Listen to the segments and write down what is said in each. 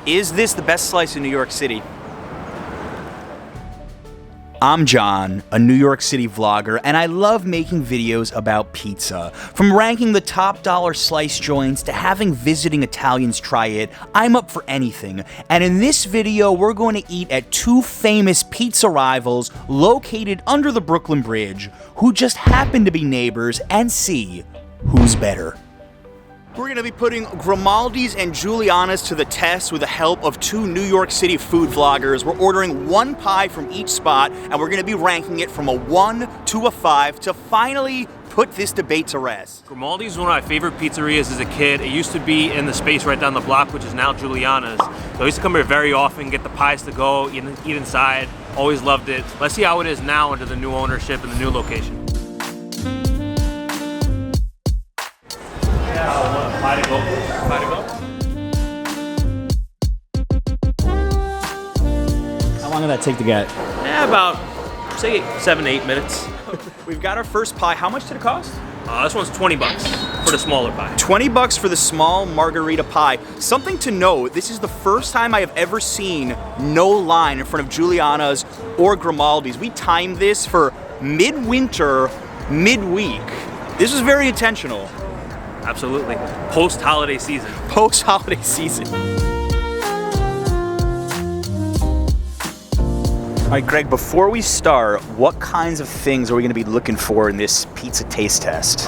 Is this the best slice in New York City? I'm John, a New York City vlogger, and I love making videos about pizza. From ranking the top dollar slice joints to having visiting Italians try it, I'm up for anything. And in this video, we're going to eat at two famous pizza rivals located under the Brooklyn Bridge, who just happen to be neighbors, and see who's better. We're going to be putting Grimaldi's and Giuliana's to the test with the help of two New York City food vloggers. We're ordering one pie from each spot, and we're going to be ranking it from a 1 to a 5 to finally put this debate to rest. Grimaldi's is one of my favorite pizzerias as a kid. It used to be in the space right down the block, which is now Giuliana's. So I used to come here very often, get the pies to go, eat inside. Always loved it. Let's see how it is now under the new ownership and the new location. Pie to go. Pie to go. How long did that take to get? Yeah, about, say, 7 to 8 minutes. We've got our first pie. How much did it cost? This one's 20 bucks for the smaller pie. 20 bucks for the small margarita pie. Something to note, this is the first time I have ever seen no line in front of Giuliana's or Grimaldi's. We timed this for midwinter, midweek. This was very intentional. Absolutely. Post-holiday season. Post-holiday season. All right, Greg, before we start, what kinds of things are we going to be looking for in this pizza taste test?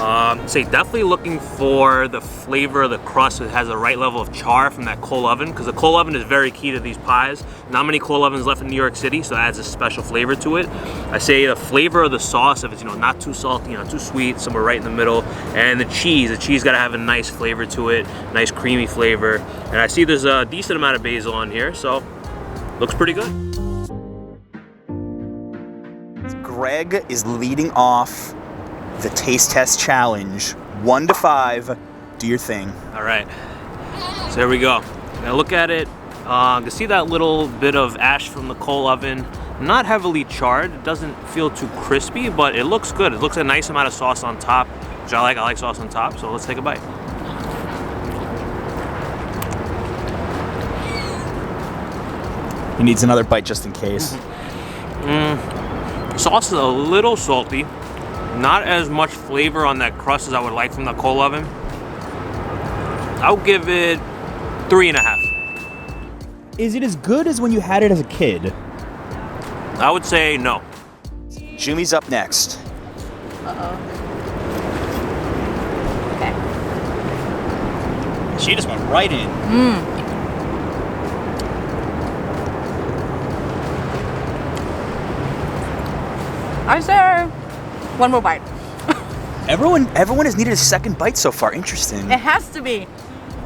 Say definitely looking for the flavor of the crust. That has the right level of char from that coal oven, because the coal oven is very key to these pies. Not many coal ovens left in New York City, so that adds a special flavor to it. I say the flavor of the sauce, if it's not too salty, too sweet, somewhere right in the middle. And the cheese got to have a nice flavor to it, nice creamy flavor. And I see there's a decent amount of basil on here, so looks pretty good. Greg is leading off the taste test challenge. 1 to 5, do your thing. All right, so here we go. Now look at it. You can see that little bit of ash from the coal oven. Not heavily charred. It doesn't feel too crispy, but it looks good. It looks a nice amount of sauce on top, which I like. I like sauce on top, so let's take a bite. He needs another bite just in case. Sauce is a little salty. Not as much flavor on that crust as I would like from the coal oven. I'll give it 3.5. Is it as good as when you had it as a kid? I would say no. Jumi's up next. Uh-oh. Okay. She just went right in. I say 1 more bite. Everyone has needed a second bite so far. Interesting. It has to be.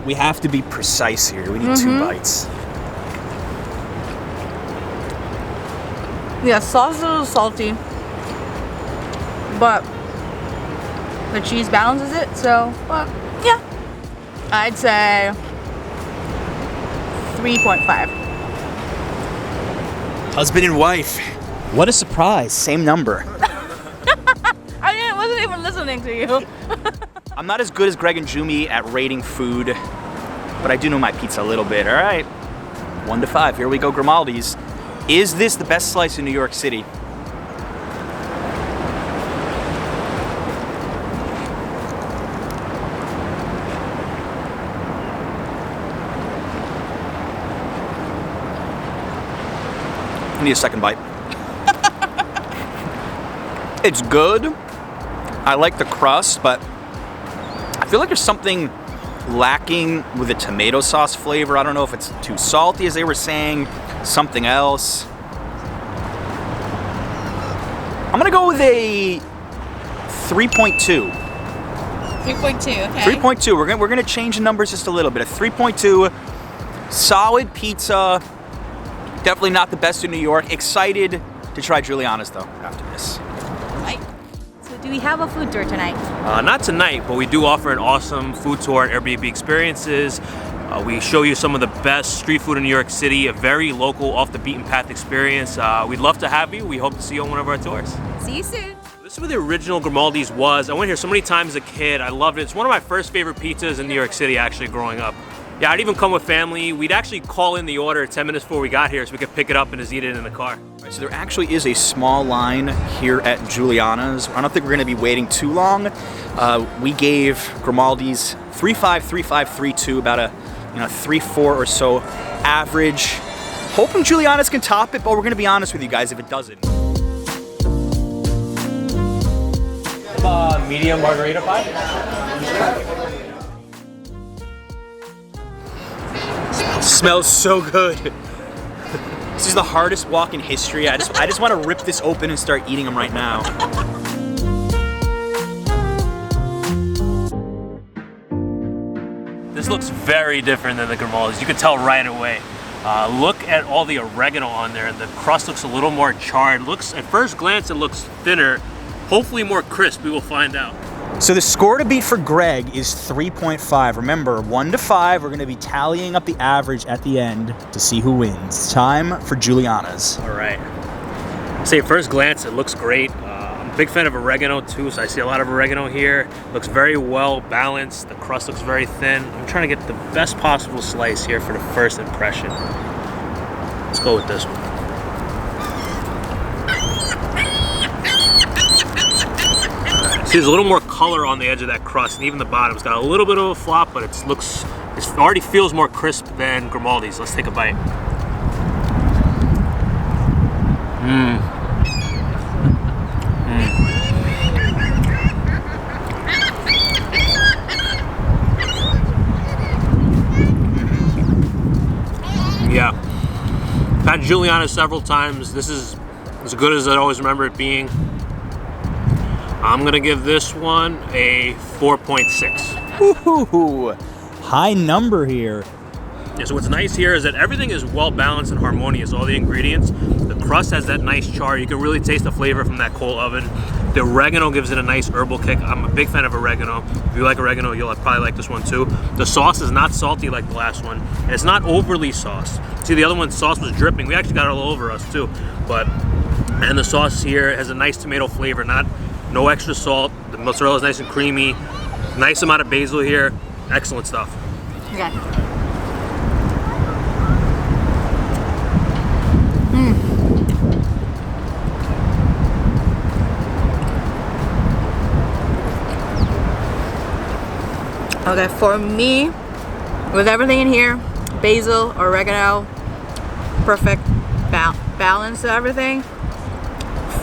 We have to be precise here. We need 2 bites. Yeah, sauce is a little salty, but the cheese balances it, so, well, yeah. I'd say 3.5. Husband and wife. What a surprise. Same number. I wasn't even listening to you. I'm not as good as Greg and Jumi at rating food, but I do know my pizza a little bit. All right, 1 to 5. Here we go, Grimaldi's. Is this the best slice in New York City? I need a second bite. It's good. I like the crust, but I feel like there's something lacking with the tomato sauce flavor. I don't know if it's too salty, as they were saying, something else. I'm gonna go with a 3.2. 3.2, okay. 3.2. We're gonna change the numbers just a little bit. A 3.2. Solid pizza. Definitely not the best in New York. Excited to try Giuliana's though after this. Right. So do we have a food tour tonight? Not tonight, but we do offer an awesome food tour and Airbnb experiences. We show you some of the best street food in New York City, a very local, off the beaten path experience. We'd love to have you. We hope to see you on one of our tours. See you soon. This is where the original Grimaldi's was. I went here so many times as a kid. I loved it. It's one of my first favorite pizzas in New York City, actually, growing up. Yeah, I'd even come with family. We'd actually call in the order 10 minutes before we got here so we could pick it up and just eat it in the car. Right, so there actually is a small line here at Giuliana's. I don't think we're going to be waiting too long. We gave Grimaldi's 3.5, 3.5, 3.2, about a 3.4 or so average. Hoping Giuliana's can top it, but we're going to be honest with you guys if it doesn't. Medium margarita pie? Smells so good. This is the hardest walk in history. I just want to rip this open and start eating them right now. This looks very different than the Grimaldi's. You can tell right away. Look at all the oregano on there, and the crust looks a little more charred. At first glance, it looks thinner. Hopefully more crisp. We will find out. So the score to beat for Greg is 3.5. Remember, 1 to 5, we're going to be tallying up the average at the end to see who wins. Time for Giuliana's. All right. Say at first glance, it looks great. I'm a big fan of oregano too, so I see a lot of oregano here. Looks very well balanced. The crust looks very thin. I'm trying to get the best possible slice here for the first impression. Let's go with this one. There's a little more color on the edge of that crust, and even the bottom's got a little bit of a flop, but it already feels more crisp than Grimaldi's. Let's take a bite. Yeah, I've had Giuliana's several times. This is as good as I always remember it being. I'm gonna give this one a 4.6. Ooh, high number here. Yeah, so what's nice here is that everything is well balanced and harmonious, all the ingredients. The crust has that nice char. You can really taste the flavor from that coal oven. The oregano gives it a nice herbal kick. I'm a big fan of oregano. If you like oregano, you'll probably like this one too. The sauce is not salty like the last one, and it's not overly sauced. See, the other one's sauce was dripping. We actually got it all over us too. And the sauce here has a nice tomato flavor, no extra salt. The mozzarella is nice and creamy. Nice amount of basil here. Excellent stuff. Okay. Okay, for me, with everything in here, basil, oregano, perfect balance of everything,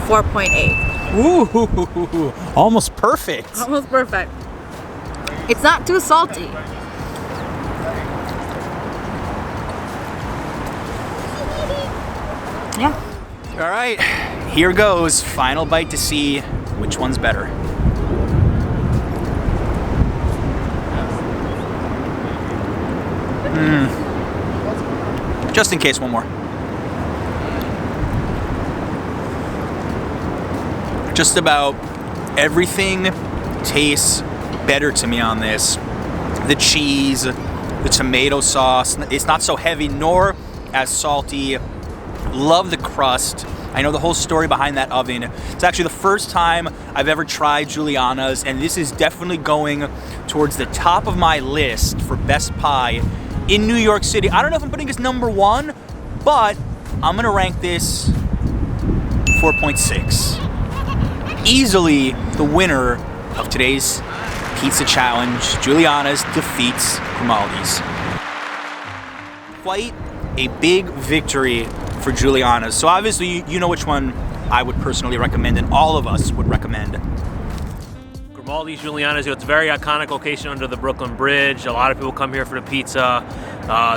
4.8. Ooh, almost perfect. Almost perfect. It's not too salty. Yeah. All right, here goes. Final bite to see which one's better. Just in case, one more. Just about everything tastes better to me on this. The cheese, the tomato sauce, it's not so heavy nor as salty. Love the crust. I know the whole story behind that oven. It's actually the first time I've ever tried Giuliana's, and this is definitely going towards the top of my list for best pie in New York City. I don't know if I'm putting this number 1, but I'm gonna rank this 4.6. Easily the winner of today's pizza challenge. Giuliana's defeats Grimaldi's. Quite a big victory for Giuliana's. So obviously you know which one I would personally recommend and all of us would recommend. Grimaldi's, Giuliana's, it's a very iconic location under the Brooklyn Bridge. A lot of people come here for the pizza.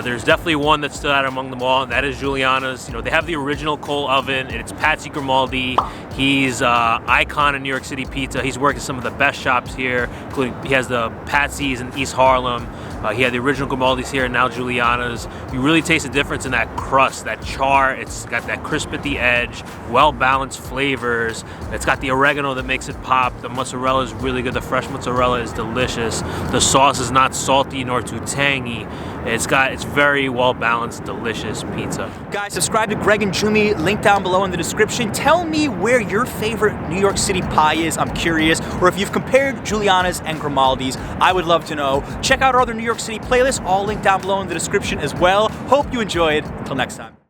There's definitely one that stood out among them all, and that is Giuliana's. They have the original coal oven, and it's Patsy Grimaldi. He's icon in New York City pizza. He's worked at some of the best shops here, including he has the Patsy's in East Harlem. He had the original Grimaldi's here, and now Giuliana's. You really taste the difference in that crust, that char. It's got that crisp at the edge, well-balanced flavors. It's got the oregano that makes it pop. The mozzarella is really good. The fresh mozzarella is delicious. The sauce is not salty nor too tangy. It's very well balanced, delicious pizza. Guys, subscribe to Greg and Jumi, link down below in the description. Tell me where your favorite New York City pie is, I'm curious, or if you've compared Giuliana's and Grimaldi's, I would love to know. Check out our other New York City playlists, all linked down below in the description as well. Hope you enjoyed. Until next time.